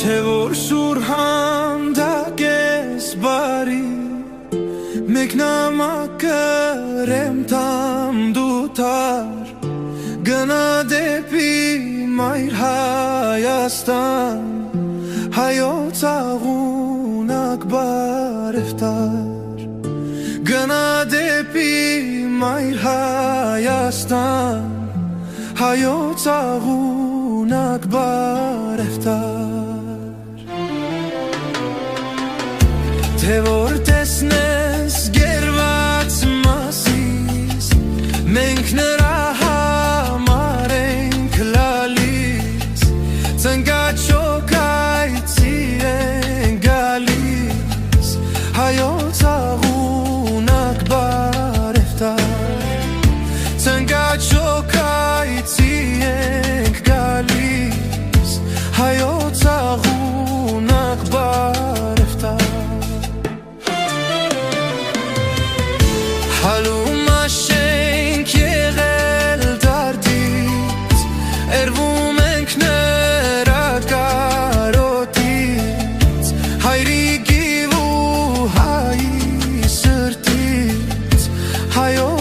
Թե որ շուր հանդակես բարի Մեկ նամակրեմ տամ դու թար Գնա դեպի մայր Հայաստան Հայոց աղունակ բարևտար Գնա դեպի մայր Հայաստան Հայոց աղունակ բարևտար Թե որ տեսնես գերված մասիս Մենք նրա համար ենք լալիս Ծնկաչոքայցի ենք գալիս Հայոց աղունակ բարևտար Ծնկաչոքայցի ենք գալիս Հայոց աղունակ բարևտար Հալում աշենք եղել դարդից Էրվում ենք նրա կարոտից Հայրիկի ու հայի սրտից Հայոց